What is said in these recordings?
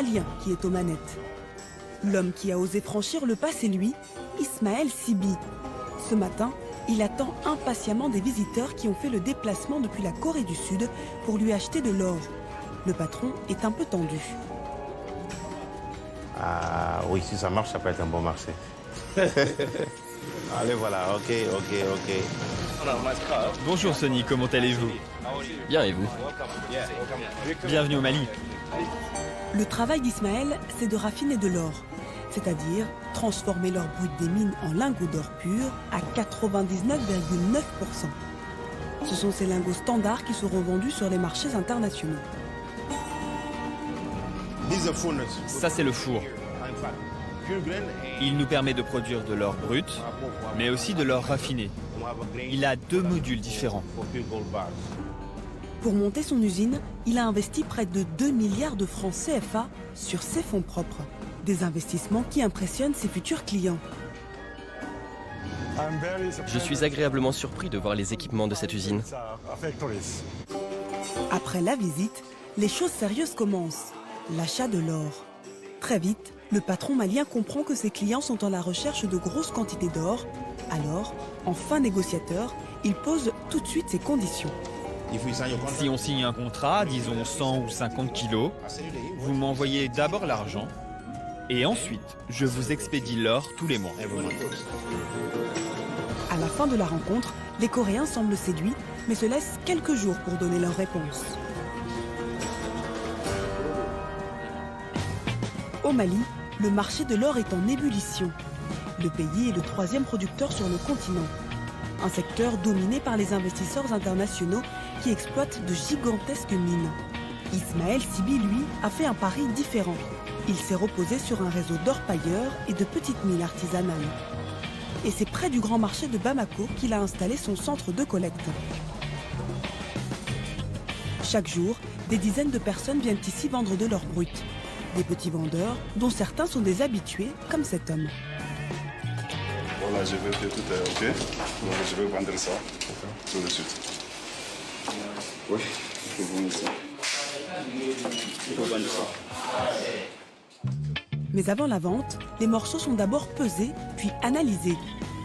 malien qui est aux manettes. L'homme qui a osé franchir le pas, c'est lui, Ismaël Sibi. Ce matin, il attend impatiemment des visiteurs qui ont fait le déplacement depuis la Corée du Sud pour lui acheter de l'or. Le patron est un peu tendu. Ah oui, si ça marche, ça peut être un bon marché. Allez, voilà, ok. Bonjour Sonny, comment allez-vous? Bien, et vous? Bienvenue au Mali. Le travail d'Ismaël, c'est de raffiner de l'or, c'est-à-dire transformer l'or brut des mines en lingots d'or pur à 99,9%. Ce sont ces lingots standards qui seront vendus sur les marchés internationaux. Ça, c'est le four. Il nous permet de produire de l'or brut, mais aussi de l'or raffiné. Il a 2 modules différents. Pour monter son usine, il a investi près de 2 milliards de francs CFA sur ses fonds propres. Des investissements qui impressionnent ses futurs clients. Je suis agréablement surpris de voir les équipements de cette usine. Après la visite, les choses sérieuses commencent. L'achat de l'or. Très vite, le patron malien comprend que ses clients sont en la recherche de grosses quantités d'or. Alors, en fin négociateur, il pose tout de suite ses conditions. Si on signe un contrat, disons 100 ou 50 kilos, vous m'envoyez d'abord l'argent et ensuite, je vous expédie l'or tous les mois. À la fin de la rencontre, les Coréens semblent séduits, mais se laissent quelques jours pour donner leur réponse. Au Mali, le marché de l'or est en ébullition. Le pays est le 3e producteur sur le continent. Un secteur dominé par les investisseurs internationaux qui exploitent de gigantesques mines. Ismaël Sibi, lui, a fait un pari différent. Il s'est reposé sur un réseau d'orpailleurs et de petites mines artisanales. Et c'est près du grand marché de Bamako qu'il a installé son centre de collecte. Chaque jour, des dizaines de personnes viennent ici vendre de l'or brut. Des petits vendeurs, dont certains sont des habitués, comme cet homme. Voilà, je vais faire tout OK. Donc je vais vendre ça tout de suite. Oui, je peux vendre ça. Je peux vendre ça. Mais avant la vente, les morceaux sont d'abord pesés, puis analysés.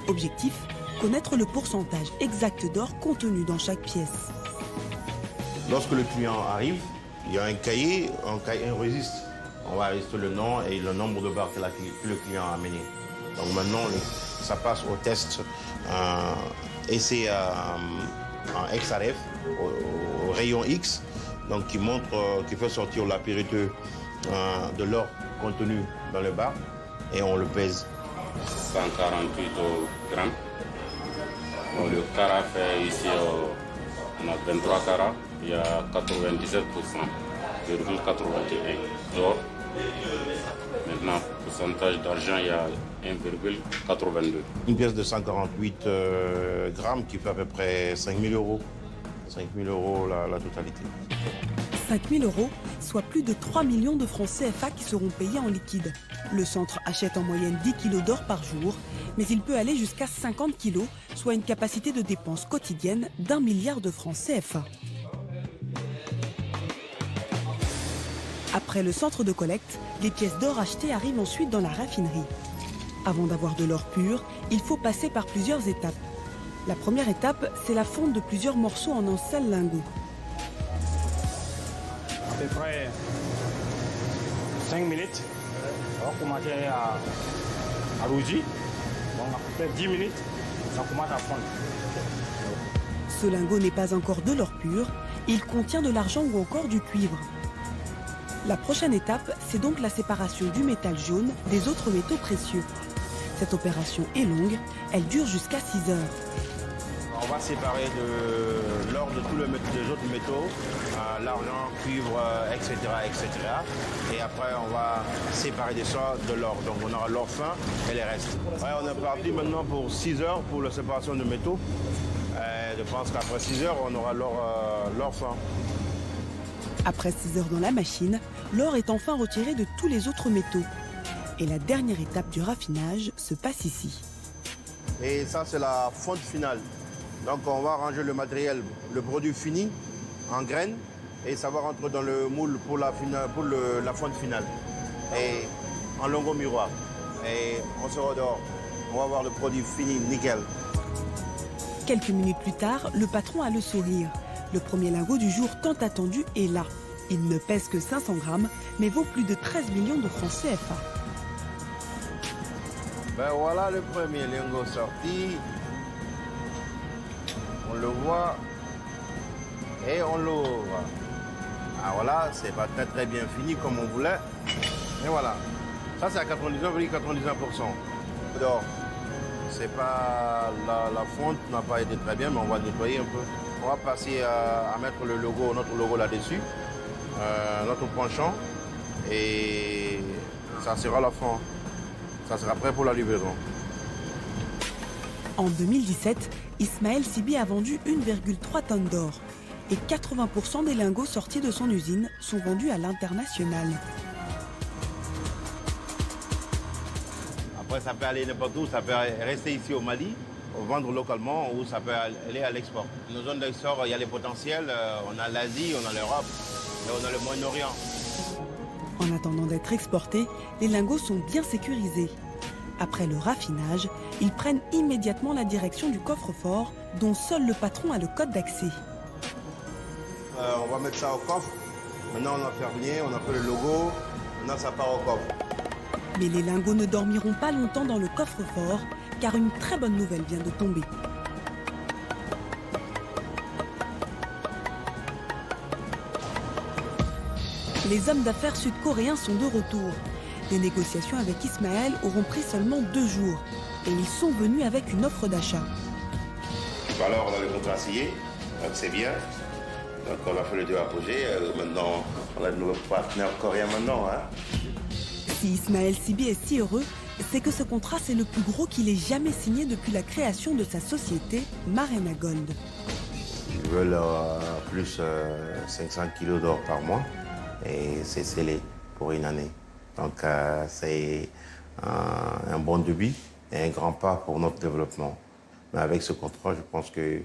Objectif, connaître le pourcentage exact d'or contenu dans chaque pièce. Lorsque le client arrive, il y a un cahier, un registre. On va enregistrer le nom et le nombre de barres que le client a amené. Donc maintenant, ça passe au test essai en XRF, au rayon X, donc qui fait sortir la pureté de l'or contenu dans le bar et on le pèse. 148 grammes. Bon, le carat fait ici, on a 23 carats, il y a 97%, 0,81 d'or. Maintenant, pourcentage d'argent, il y a 1,82. Une pièce de 148 grammes qui fait à peu près 5 000 euros. 5 000 euros la totalité. 5 000 euros, soit plus de 3 millions de francs CFA qui seront payés en liquide. Le centre achète en moyenne 10 kilos d'or par jour, mais il peut aller jusqu'à 50 kilos, soit une capacité de dépense quotidienne d'1 milliard de francs CFA. Après le centre de collecte, les pièces d'or achetées arrivent ensuite dans la raffinerie. Avant d'avoir de l'or pur, il faut passer par plusieurs étapes. La première étape, c'est la fonte de plusieurs morceaux en un seul lingot. À peu près 5 minutes, on va commencer à rougir. Donc à peu près 10 minutes, ça commence à fondre. Ce lingot n'est pas encore de l'or pur, il contient de l'argent ou encore du cuivre. La prochaine étape, c'est donc la séparation du métal jaune des autres métaux précieux. Cette opération est longue, elle dure jusqu'à 6 heures. On va séparer de l'or de tous les autres métaux, l'argent, cuivre, etc., etc. Et après, on va séparer de ça de l'or. Donc on aura l'or fin et les restes. Ouais, on est parti maintenant pour 6 heures pour la séparation de métaux. Je pense qu'après 6 heures, on aura l'or fin. Après 6 heures dans la machine, l'or est enfin retiré de tous les autres métaux. Et la dernière étape du raffinage se passe ici. Et ça, c'est la fonte finale. Donc on va ranger le matériel, le produit fini, en graines, et ça va rentrer dans le moule pour la fonte finale. Et en longo miroir. Et on se redort. On va voir le produit fini, nickel. Quelques minutes plus tard, le patron a le sourire. Le premier lingot du jour tant attendu est là. Il ne pèse que 500 grammes, mais vaut plus de 13 millions de francs CFA. Ben voilà le premier lingot sorti. On le voit et on l'ouvre. Ah voilà, c'est pas très bien fini comme on voulait. Et voilà. Ça c'est à 99,99%. Alors, c'est pas la fonte n'a pas été très bien, mais on va nettoyer un peu. On va passer à mettre le logo, notre logo là-dessus, notre penchant, et ça sera la fin. Ça sera prêt pour la livraison. En 2017, Ismaël Sibi a vendu 1,3 tonnes d'or. Et 80% des lingots sortis de son usine sont vendus à l'international. Après, ça peut aller n'importe où. Ça peut rester ici au Mali, vendre localement, ou ça peut aller à l'export. Nos zones d'export, il y a les potentiels. On a l'Asie, on a l'Europe et on a le Moyen-Orient. En attendant d'être exportés, les lingots sont bien sécurisés. Après le raffinage, ils prennent immédiatement la direction du coffre-fort, dont seul le patron a le code d'accès. On va mettre ça au coffre. Maintenant, on a fermé, on a fait le logo. Maintenant, ça part au coffre. Mais les lingots ne dormiront pas longtemps dans le coffre-fort, car une très bonne nouvelle vient de tomber. Les hommes d'affaires sud-coréens sont de retour. Les négociations avec Ismaël auront pris seulement 2 jours. Et ils sont venus avec une offre d'achat. Alors, on a le contrat signé, donc c'est bien. Donc, on a fait le 2 apogée. Maintenant, on a de nouveaux partenaires coréens maintenant. Hein. Si Ismaël Sibi est si heureux, c'est que ce contrat, c'est le plus gros qu'il ait jamais signé depuis la création de sa société, Marena Gold. Ils veulent plus 500 kilos d'or par mois. Et c'est scellé pour une année. Donc c'est un bon début et un grand pas pour notre développement. Mais avec ce contrat, je pense que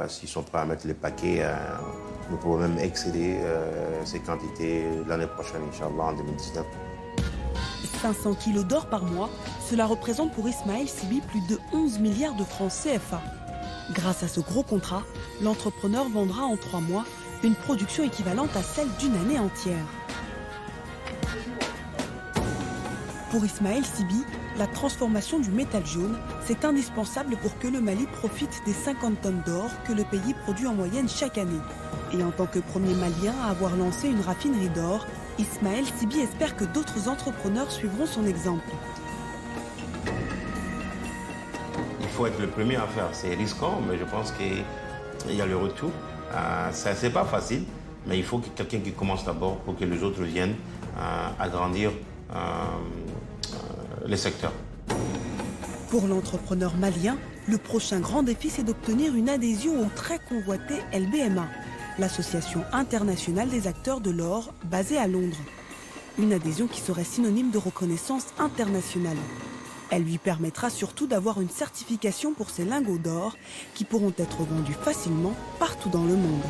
s'ils sont prêts à mettre les paquets, nous pouvons même excéder ces quantités l'année prochaine, Inch'Allah, en 2019. 500 kilos d'or par mois, cela représente pour Ismaël Sibi plus de 11 milliards de francs CFA. Grâce à ce gros contrat, l'entrepreneur vendra en 3 mois une production équivalente à celle d'une année entière. Pour Ismaël Sibi, la transformation du métal jaune, c'est indispensable pour que le Mali profite des 50 tonnes d'or que le pays produit en moyenne chaque année. Et en tant que premier Malien à avoir lancé une raffinerie d'or, Ismaël Sibi espère que d'autres entrepreneurs suivront son exemple. Il faut être le premier à faire. C'est risquant, mais je pense qu'il y a le retour. C'est pas facile, mais il faut que quelqu'un qui commence d'abord pour que les autres viennent agrandir les secteurs. Pour l'entrepreneur malien, le prochain grand défi, c'est d'obtenir une adhésion au très convoité LBMA, l'association internationale des acteurs de l'or basée à Londres. Une adhésion qui serait synonyme de reconnaissance internationale. Elle lui permettra surtout d'avoir une certification pour ses lingots d'or qui pourront être vendus facilement partout dans le monde.